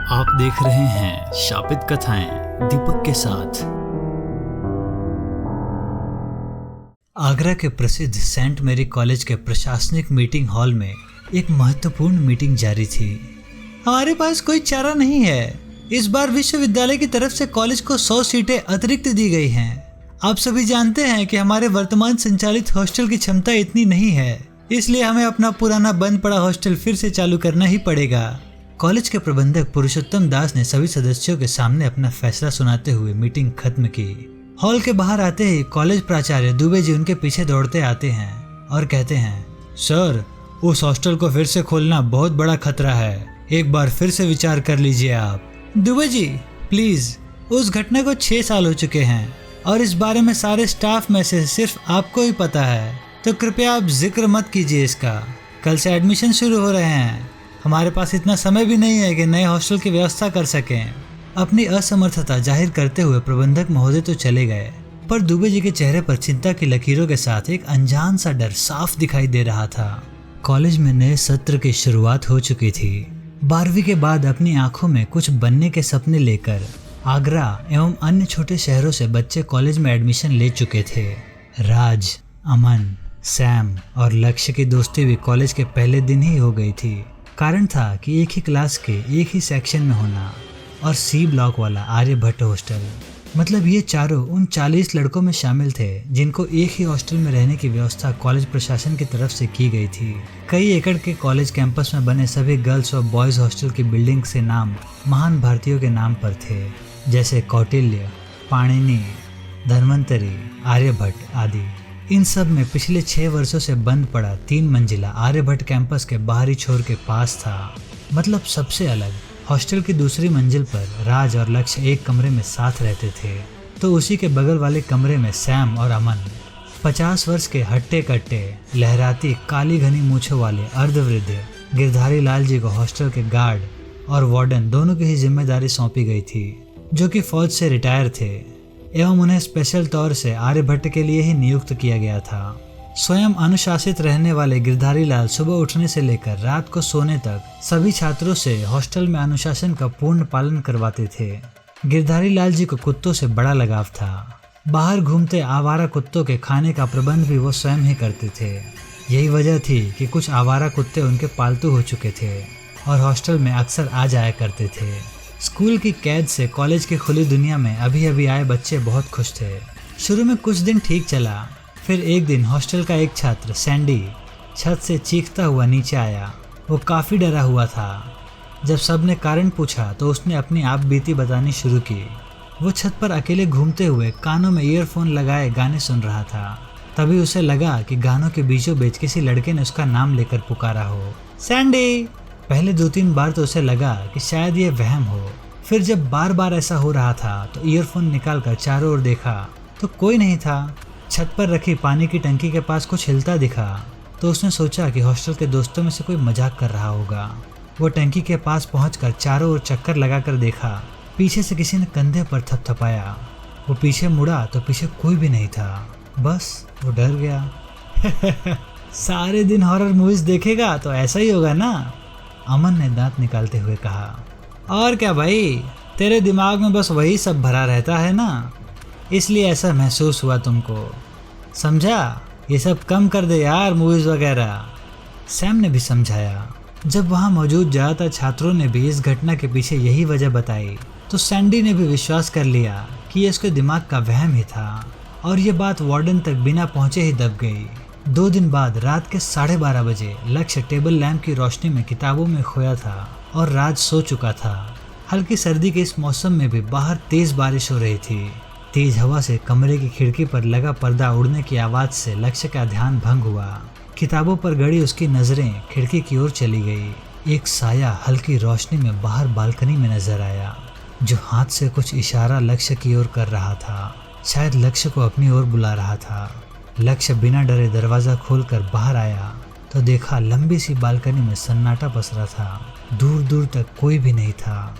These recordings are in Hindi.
आप देख रहे हैं शापित कथाएं दीपक के साथ। आगरा के प्रसिद्ध सेंट मेरी कॉलेज के प्रशासनिक मीटिंग हॉल में एक महत्वपूर्ण मीटिंग जारी थी। हमारे पास कोई चारा नहीं है। इस बार विश्वविद्यालय की तरफ से कॉलेज को 100 सीटें अतिरिक्त दी गई हैं। आप सभी जानते हैं कि हमारे वर्तमान संचालित हॉस्टल की क्षमता इतनी नहीं है, इसलिए हमें अपना पुराना बंद पड़ा हॉस्टल फिर से चालू करना ही पड़ेगा। कॉलेज के प्रबंधक पुरुषोत्तम दास ने सभी सदस्यों के सामने अपना फैसला सुनाते हुए मीटिंग खत्म की। हॉल के बाहर आते ही कॉलेज प्राचार्य दुबे जी उनके पीछे दौड़ते आते हैं और कहते हैं, सर, उस हॉस्टल को फिर से खोलना बहुत बड़ा खतरा है। एक बार फिर से विचार कर लीजिए आप। दुबे जी, प्लीज, उस घटना को 6 साल हो चुके हैं और इस बारे में सारे स्टाफ में से सिर्फ आपको ही पता है, तो कृपया आप जिक्र मत कीजिए इसका। कल से एडमिशन शुरू हो रहे हैं। हमारे पास इतना समय भी नहीं है कि नए हॉस्टल की व्यवस्था कर सकें। अपनी असमर्थता जाहिर करते हुए प्रबंधक महोदय तो चले गए, पर दुबे जी के चेहरे पर चिंता की लकीरों के साथ एक अनजान सा डर साफ दिखाई दे रहा था। कॉलेज में नए सत्र की शुरुआत हो चुकी थी। 12वीं के बाद अपनी आंखों में कुछ बनने के सपने लेकर आगरा एवं अन्य छोटे शहरों से बच्चे कॉलेज में एडमिशन ले चुके थे। राज, अमन, सैम और लक्ष्य की दोस्ती भी कॉलेज के पहले दिन ही हो गई थी। कारण था कि एक ही क्लास के एक ही सेक्शन में होना और सी ब्लॉक वाला आर्यभट्ट हॉस्टल। मतलब ये चारों उन 40 लड़कों में शामिल थे जिनको एक ही हॉस्टल में रहने की व्यवस्था कॉलेज प्रशासन की तरफ से की गई थी। कई एकड़ के कॉलेज कैंपस में बने सभी गर्ल्स और बॉयज हॉस्टल की बिल्डिंग से नाम महान भारतीयों के नाम पर थे, जैसे कौटिल्य, पाणिनि, धन्वंतरी, आर्यभट्ट आदि। इन सब में पिछले 6 वर्षों से बंद पड़ा 3 मंजिला आर्यभट्ट कैंपस के बाहरी छोर के पास था। मतलब सबसे अलग। हॉस्टल की दूसरी मंजिल पर राज और लक्ष्य एक कमरे में साथ रहते थे, तो उसी के बगल वाले कमरे में सैम और अमन, 50 वर्ष के हट्टे कट्टे, लहराती काली घनी मूछों वाले अर्धवृद्ध गिरधारी लाल जी को हॉस्टल के गार्ड और वार्डन दोनों की ही जिम्मेदारी सौंपी गई थी, जो कि फौज से रिटायर थे एवं उन्हें स्पेशल तौर से आर्यभट्ट के लिए ही नियुक्त किया गया था। स्वयं अनुशासित रहने वाले गिरधारी लाल सुबह उठने से लेकर रात को सोने तक सभी छात्रों से हॉस्टल में अनुशासन का पूर्ण पालन करवाते थे। गिरधारी लाल जी को कुत्तों से बड़ा लगाव था। बाहर घूमते आवारा कुत्तों के खाने का प्रबंध भी वो स्वयं ही करते थे। यही वजह थी कि कुछ आवारा कुत्ते उनके पालतू हो चुके थे और हॉस्टल में अक्सर आ जाया करते थे। स्कूल की कैद से कॉलेज की खुली दुनिया में अभी अभी आए बच्चे बहुत खुश थे। शुरू में कुछ दिन ठीक चला, फिर एक दिन हॉस्टल का एक छात्र सैंडी छत से चीखता हुआ नीचे आया। वो काफ़ी डरा हुआ था। जब सब ने कारण पूछा तो उसने अपनी आप बीती बतानी शुरू की। वो छत पर अकेले घूमते हुए कानों में ईयरफोन लगाए गाने सुन रहा था। तभी उसे लगा कि गानों के बीचों बीच किसी लड़के ने उसका नाम लेकर पुकारा हो, सैंडी। पहले 2-3 बार तो उसे लगा कि शायद ये वहम हो। फिर जब बार बार ऐसा हो रहा था तो ईयरफोन निकालकर चारों ओर देखा तो कोई नहीं था। छत पर रखी पानी की टंकी के पास कुछ हिलता दिखा तो उसने सोचा कि हॉस्टल के दोस्तों में से कोई मजाक कर रहा होगा। वो टंकी के पास पहुंचकर चारों ओर चक्कर लगाकर देखा। पीछे से किसी ने कंधे पर थपथपाया। वो पीछे मुड़ा तो पीछे कोई भी नहीं था। बस वो डर गया। सारे दिन हॉरर मूवीज देखेगा तो ऐसा ही होगा ना, अमन ने दांत निकालते हुए कहा। और क्या भाई, तेरे दिमाग में बस वही सब भरा रहता है ना, इसलिए ऐसा महसूस हुआ तुमको, समझा? ये सब कम कर दे यार, मूवीज वगैरह। सैम ने भी समझाया। जब वहाँ मौजूद ज़्यादातर छात्रों ने भी इस घटना के पीछे यही वजह बताई तो सैंडी ने भी विश्वास कर लिया कि ये उसके दिमाग का वहम ही था और ये बात वार्डन तक बिना पहुँचे ही दब गई। 2 दिन बाद रात के 12:30 बजे लक्ष्य टेबल लैंप की रोशनी में किताबों में खोया था और राज सो चुका था। हल्की सर्दी के इस मौसम में भी बाहर तेज बारिश हो रही थी। तेज हवा से कमरे की खिड़की पर लगा पर्दा उड़ने की आवाज से लक्ष्य का ध्यान भंग हुआ। किताबों पर गड़ी उसकी नजरें खिड़की की ओर चली गई। एक साया हल्की रोशनी में बाहर बालकनी में नजर आया, जो हाथ से कुछ इशारा लक्ष्य की ओर कर रहा था। शायद लक्ष्य को अपनी ओर बुला रहा था। लक्ष्य बिना डरे दरवाजा खोलकर बाहर आया तो देखा लंबी सी बालकनी में सन्नाटा पसरा था। दूर दूर तक कोई भी नहीं था।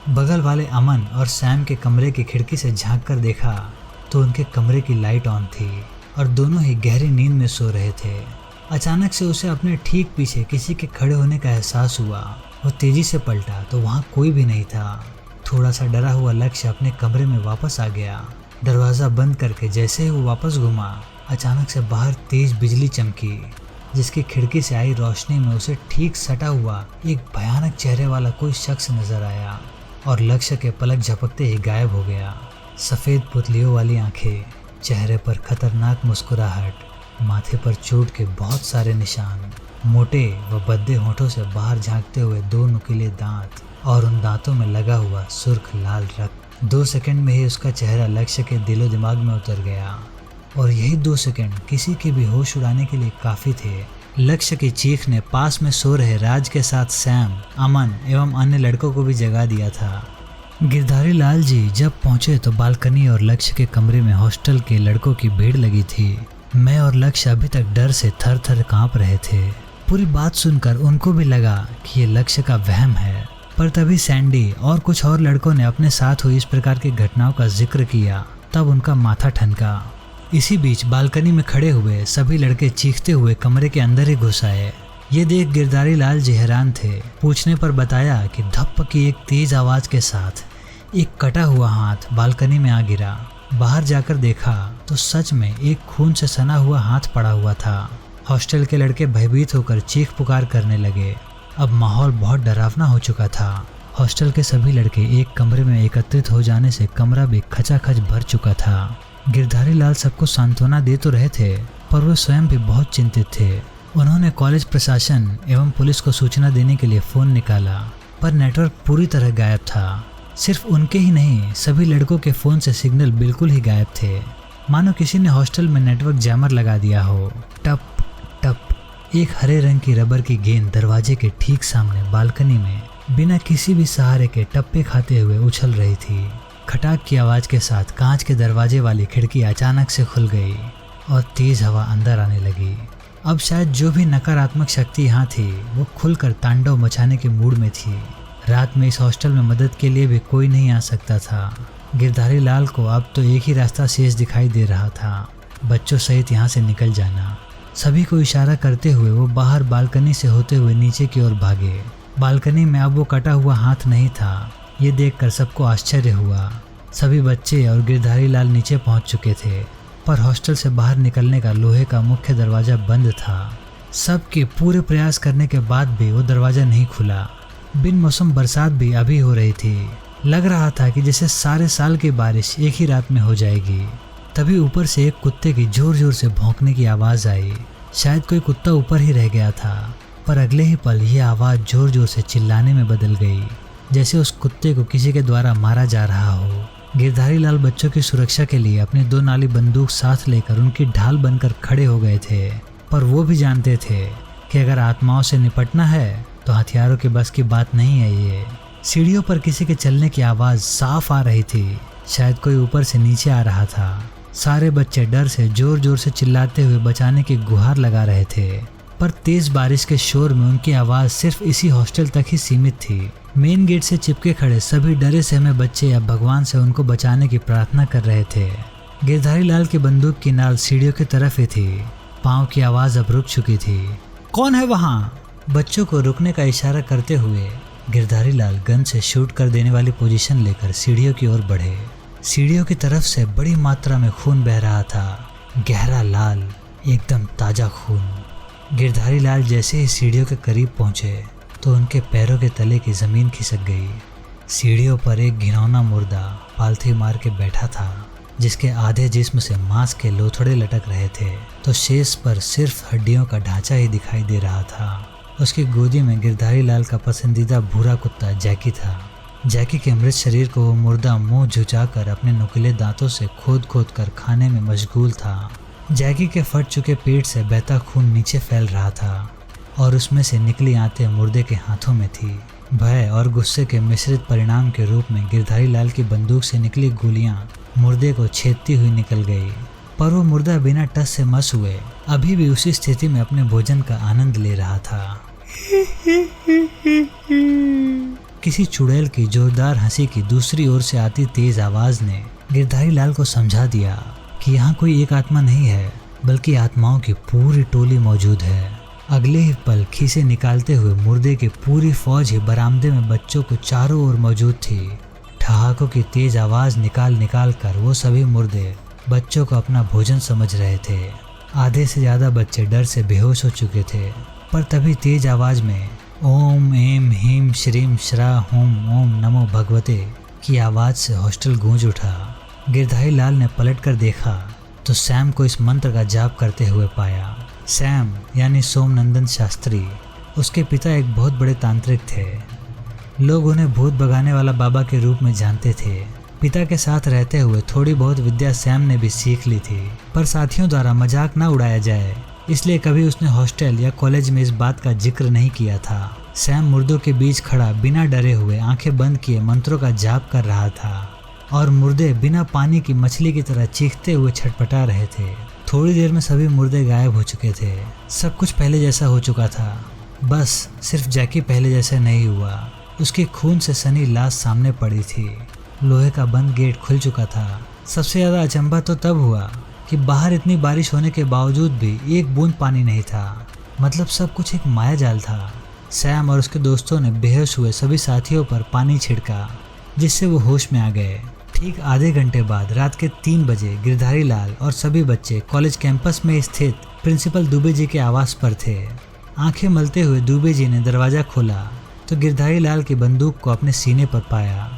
बगल वाले अमन और सैम के कमरे की खिड़की से झांक कर देखा तो उनके कमरे की लाइट ऑन थी और दोनों ही गहरी नींद में सो रहे थे। अचानक से उसे अपने ठीक पीछे किसी के खड़े होने का एहसास हुआ। वो तेजी से पलटा तो वहाँ कोई भी नहीं था। थोड़ा सा डरा हुआ लक्ष्य अपने कमरे में वापस आ गया। दरवाज़ा बंद करके जैसे ही वो वापस घुमा, अचानक से बाहर तेज बिजली चमकी, जिसकी खिड़की से आई रोशनी में उसे ठीक सटा हुआ एक भयानक चेहरे वाला कोई शख्स नजर आया और लक्ष्य के पलक झपकते ही गायब हो गया। सफ़ेद पुतलियों वाली आंखें, चेहरे पर खतरनाक मुस्कुराहट, माथे पर चोट के बहुत सारे निशान, मोटे व भद्दे होठों से बाहर झांकते हुए 2 नुकीले दांत और उन दांतों में लगा हुआ सुर्ख लाल रक्त। 2 सेकंड में ही उसका चेहरा लक्ष्य के दिलो दिमाग में उतर गया और यही 2 सेकंड किसी के भी होश उड़ाने के लिए काफ़ी थे। लक्ष्य की चीख ने पास में सो रहे राज के साथ सैम, अमन एवं अन्य लड़कों को भी जगा दिया था। गिरधारी लाल जी जब पहुंचे तो बालकनी और लक्ष्य के कमरे में हॉस्टल के लड़कों की भीड़ लगी थी। मैं और लक्ष्य अभी तक डर से थर थर कांप रहे थे। पूरी बात सुनकर उनको भी लगा कि ये लक्ष्य का वहम है, पर तभी सैंडी और कुछ और लड़कों ने अपने साथ हुई इस प्रकार की घटनाओं का जिक्र किया, तब उनका माथा ठनका। इसी बीच बालकनी में खड़े हुए सभी लड़के चीखते हुए कमरे के अंदर ही घुस आए। ये देख गिरधारी लाल जी हैरान थे। पूछने पर बताया कि धप्प की एक तेज आवाज के साथ एक कटा हुआ हाथ बालकनी में आ गिरा। बाहर जाकर देखा तो सच में एक खून से सना हुआ हाथ पड़ा हुआ था। हॉस्टल के लड़के भयभीत होकर चीख पुकार करने लगे। अब माहौल बहुत डरावना हो चुका था। हॉस्टल के सभी लड़के एक कमरे में एकत्रित हो जाने से कमरा भी खचाखच भर चुका था। गिरधारी लाल सबको सांत्वना दे तो रहे थे, पर वो स्वयं भी बहुत चिंतित थे। उन्होंने कॉलेज प्रशासन एवं पुलिस को सूचना देने के लिए फ़ोन निकाला, पर नेटवर्क पूरी तरह गायब था। सिर्फ उनके ही नहीं, सभी लड़कों के फ़ोन से सिग्नल बिल्कुल ही गायब थे, मानो किसी ने हॉस्टल में नेटवर्क जैमर लगा दिया हो। टप टप एक हरे रंग की रबर की गेंद दरवाजे के ठीक सामने बालकनी में बिना किसी भी सहारे के टप्पे खाते हुए उछल रही थी। खटाक की आवाज़ के साथ कांच के दरवाजे वाली खिड़की अचानक से खुल गई और तेज़ हवा अंदर आने लगी। अब शायद जो भी नकारात्मक शक्ति यहाँ थी वो खुलकर तांडव मचाने के मूड में थी। रात में इस हॉस्टल में मदद के लिए भी कोई नहीं आ सकता था। गिरधारी लाल को अब तो एक ही रास्ता शेष दिखाई दे रहा था, बच्चों सहित यहाँ से निकल जाना। सभी को इशारा करते हुए वो बाहर बालकनी से होते हुए नीचे की ओर भागे। बालकनी में अब वो कटा हुआ हाथ नहीं था। ये देखकर सबको आश्चर्य हुआ। सभी बच्चे और गिरधारी लाल नीचे पहुंच चुके थे, पर हॉस्टल से बाहर निकलने का लोहे का मुख्य दरवाज़ा बंद था। सबके पूरे प्रयास करने के बाद भी वो दरवाज़ा नहीं खुला। बिन मौसम बरसात भी अभी हो रही थी। लग रहा था कि जैसे सारे साल की बारिश एक ही रात में हो जाएगी। तभी ऊपर से एक कुत्ते की जोर जोर से भौंकने की आवाज़ आई। शायद कोई कुत्ता ऊपर ही रह गया था, पर अगले ही पल यह आवाज़ जोर जोर से चिल्लाने में बदल गई, जैसे उस कुत्ते को किसी के द्वारा मारा जा रहा हो। गिरधारी लाल बच्चों की सुरक्षा के लिए अपनी 2 नाली बंदूक साथ लेकर उनकी ढाल बनकर खड़े हो गए थे, पर वो भी जानते थे कि अगर आत्माओं से निपटना है तो हथियारों के बस की बात नहीं है ये। सीढ़ियों पर किसी के चलने की आवाज़ साफ आ रही थी। शायद कोई ऊपर से नीचे आ रहा था। सारे बच्चे डर से जोर जोर से चिल्लाते हुए बचाने की गुहार लगा रहे थे, पर तेज बारिश के शोर में उनकी आवाज़ सिर्फ इसी हॉस्टल तक ही सीमित थी। मेन गेट से चिपके खड़े सभी डरे सहमे बच्चे अब भगवान से उनको बचाने की प्रार्थना कर रहे थे। गिरधारी लाल की बंदूक की नाल सीढ़ियों की तरफ ही थी। पाँव की आवाज़ अब रुक चुकी थी। कौन है वहाँ? बच्चों को रुकने का इशारा करते हुए गिरधारी लाल गन से शूट कर देने वाली पोजीशन लेकर सीढ़ियों की ओर बढ़े। सीढ़ियों की तरफ से बड़ी मात्रा में खून बह रहा था, गहरा लाल, एकदम ताज़ा खून। गिरधारी लाल जैसे ही सीढ़ियों के करीब पहुंचे तो उनके पैरों के तले की ज़मीन खिसक गई। सीढ़ियों पर एक घिनौना मुर्दा पालथी मार के बैठा था, जिसके आधे जिस्म से मांस के लोथड़े लटक रहे थे, तो शेष पर सिर्फ हड्डियों का ढांचा ही दिखाई दे रहा था। उसकी गोदी में गिरधारी लाल का पसंदीदा भूरा कुत्ता जैकी था। जैकी के मृत शरीर को वो मुर्दा मुंह झुकाकर अपने नुकीले दांतों से खोद खोद कर खाने में मशगूल था। जैकी के फट चुके पेट से बहता खून नीचे फैल रहा था और उसमें से निकली आंतें मुर्दे के हाथों में थी। भय और गुस्से के मिश्रित परिणाम के रूप में गिरधारी लाल की बंदूक से निकली गोलियां मुर्दे को छेदती हुई निकल गई, पर वो मुर्दा बिना टस से मस हुए अभी भी उसी स्थिति में अपने भोजन का आनंद ले रहा था। किसी चुड़ैल की जोरदार हंसी की दूसरी ओर से आती तेज आवाज ने गिरधारी लाल को समझा दिया कि यहाँ कोई एक आत्मा नहीं है, बल्कि आत्माओं की पूरी टोली मौजूद है। अगले ही पल खीसे निकालते हुए मुर्दे की पूरी फौज ही बरामदे में बच्चों को चारों ओर मौजूद थी। ठहाकों की तेज आवाज निकाल निकाल कर वो सभी मुर्दे बच्चों को अपना भोजन समझ रहे थे। आधे से ज्यादा बच्चे डर से बेहोश हो चुके थे, पर तभी तेज आवाज में ओम एम हीम श्रीम श्रा होम ओम नमो भगवते की आवाज से हॉस्टल गूंज उठा। गिरधारी लाल ने पलट कर देखा तो सैम को इस मंत्र का जाप करते हुए पाया। सैम यानी सोमनंदन शास्त्री, उसके पिता एक बहुत बड़े तांत्रिक थे। लोग उन्हें भूत भगाने वाला बाबा के रूप में जानते थे। पिता के साथ रहते हुए थोड़ी बहुत विद्या सैम ने भी सीख ली थी, पर साथियों द्वारा मजाक न उड़ाया जाए इसलिए कभी उसने हॉस्टल या कॉलेज में इस बात का जिक्र नहीं किया था। सैम मुर्दों के बीच खड़ा बिना डरे हुए आंखें बंद किए मंत्रों का जाप कर रहा था और मुर्दे बिना पानी की मछली की तरह चीखते हुए छटपटा रहे थे। थोड़ी देर में सभी मुर्दे गायब हो चुके थे। सब कुछ पहले जैसा हो चुका था, बस सिर्फ जैकी पहले जैसा नहीं हुआ। उसकी खून से सनी लाश सामने पड़ी थी। लोहे का बंद गेट खुल चुका था। सबसे ज्यादा अचंभा तो तब हुआ कि बाहर इतनी बारिश होने के बावजूद भी एक बूंद पानी नहीं था। मतलब सब कुछ एक मायाजाल था। सैम और उसके दोस्तों ने बेहोश हुए सभी साथियों पर पानी छिड़का, जिससे वो होश में आ गए। ठीक आधे घंटे बाद रात के 3 बजे गिरधारी लाल और सभी बच्चे कॉलेज कैंपस में स्थित प्रिंसिपल दुबे जी के आवास पर थे। आंखें मलते हुए दुबे जी ने दरवाजा खोला तो गिरधारी लाल की बंदूक को अपने सीने पर पाया।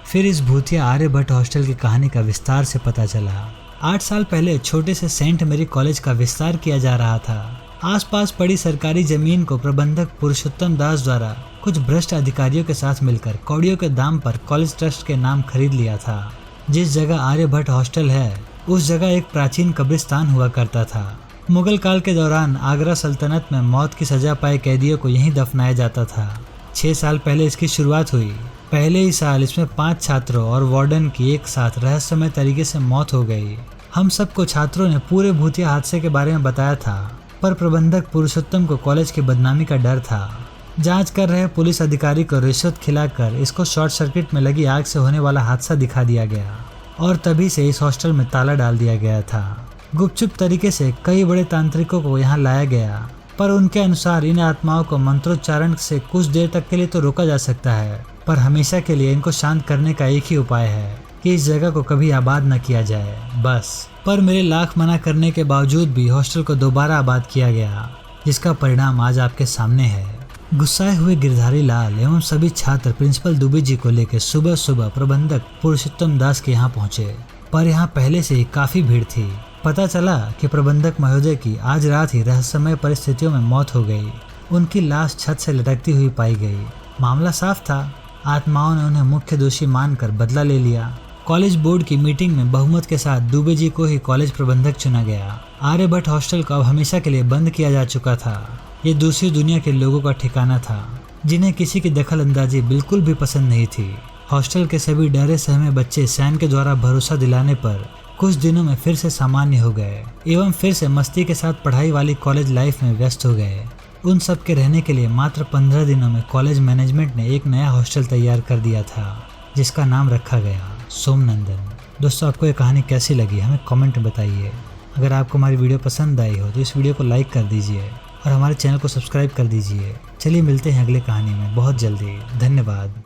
फिर इस भूतिया आर्यभट्ट हॉस्टल की कहानी का विस्तार से पता चला। 8 साल पहले छोटे से सेंट मेरी कॉलेज का विस्तार किया जा रहा था। आसपास पड़ी सरकारी जमीन को प्रबंधक पुरुषोत्तम दास द्वारा कुछ भ्रष्ट अधिकारियों के साथ मिलकर कौड़ियों के दाम पर कॉलेज ट्रस्ट के नाम खरीद लिया था। जिस जगह आर्यभट्ट हॉस्टल है उस जगह एक प्राचीन कब्रिस्तान हुआ करता था। मुगल काल के दौरान आगरा सल्तनत में मौत की सजा पाए कैदियों को यहीं दफनाया जाता था। 6 साल पहले इसकी शुरुआत हुई। पहले ही साल इसमें 5 छात्रों और वार्डन की एक साथ रहस्यमय तरीके से मौत हो गई। हम सबको छात्रों ने पूरे भूतिया हादसे के बारे में बताया था, पर प्रबंधक पुरुषोत्तम को कॉलेज की बदनामी का डर था। जांच कर रहे पुलिस अधिकारी को रिश्वत खिलाकर इसको शॉर्ट सर्किट में लगी आग से होने वाला हादसा दिखा दिया गया और तभी से इस हॉस्टल में ताला डाल दिया गया था। गुपचुप तरीके से कई बड़े तांत्रिकों को यहाँ लाया गया, पर उनके अनुसार इन आत्माओं को मंत्रोच्चारण से कुछ देर तक के लिए तो रोका जा सकता है, पर हमेशा के लिए इनको शांत करने का एक ही उपाय है कि इस जगह को कभी आबाद न किया जाए, बस। पर मेरे लाख मना करने के बावजूद भी हॉस्टल को दोबारा आबाद किया गया, जिसका परिणाम आज आपके सामने है। गुस्साए हुए गिरधारी लाल एवं सभी छात्र प्रिंसिपल दुबे जी को लेकर सुबह सुबह प्रबंधक पुरुषोत्तम दास के यहाँ पहुँचे, पर यहाँ पहले से ही काफी भीड़ थी। पता चला कि प्रबंधक महोदय की आज रात ही रहस्यमय परिस्थितियों में मौत हो गई। उनकी लाश छत से लटकती हुई पाई गई। मामला साफ था, आत्माओं ने उन्हें मुख्य दोषी मानकर बदला ले लिया। कॉलेज बोर्ड की मीटिंग में बहुमत के साथ दुबे जी को ही कॉलेज प्रबंधक चुना गया। आर्यभट्ट हॉस्टल को अब हमेशा के लिए बंद किया जा चुका था। ये दूसरी दुनिया के लोगों का ठिकाना था, जिन्हें किसी की दखल अंदाजी बिल्कुल भी पसंद नहीं थी। हॉस्टल के सभी डरे सहमे बच्चे सैम के द्वारा भरोसा दिलाने पर कुछ दिनों में फिर से सामान्य हो गए एवं फिर से मस्ती के साथ पढ़ाई वाली कॉलेज लाइफ में व्यस्त हो गए। उन सब के रहने के लिए मात्र 15 दिनों में कॉलेज मैनेजमेंट ने एक नया हॉस्टल तैयार कर दिया था, जिसका नाम रखा गया सोमनंदन। दोस्तों, आपको ये कहानी कैसी लगी हमें कमेंट में बताइए। अगर आपको हमारी वीडियो पसंद आई हो तो इस वीडियो को लाइक कर दीजिए और हमारे चैनल को सब्सक्राइब कर दीजिए। चलिए मिलते हैं अगले कहानी में बहुत जल्दी। धन्यवाद।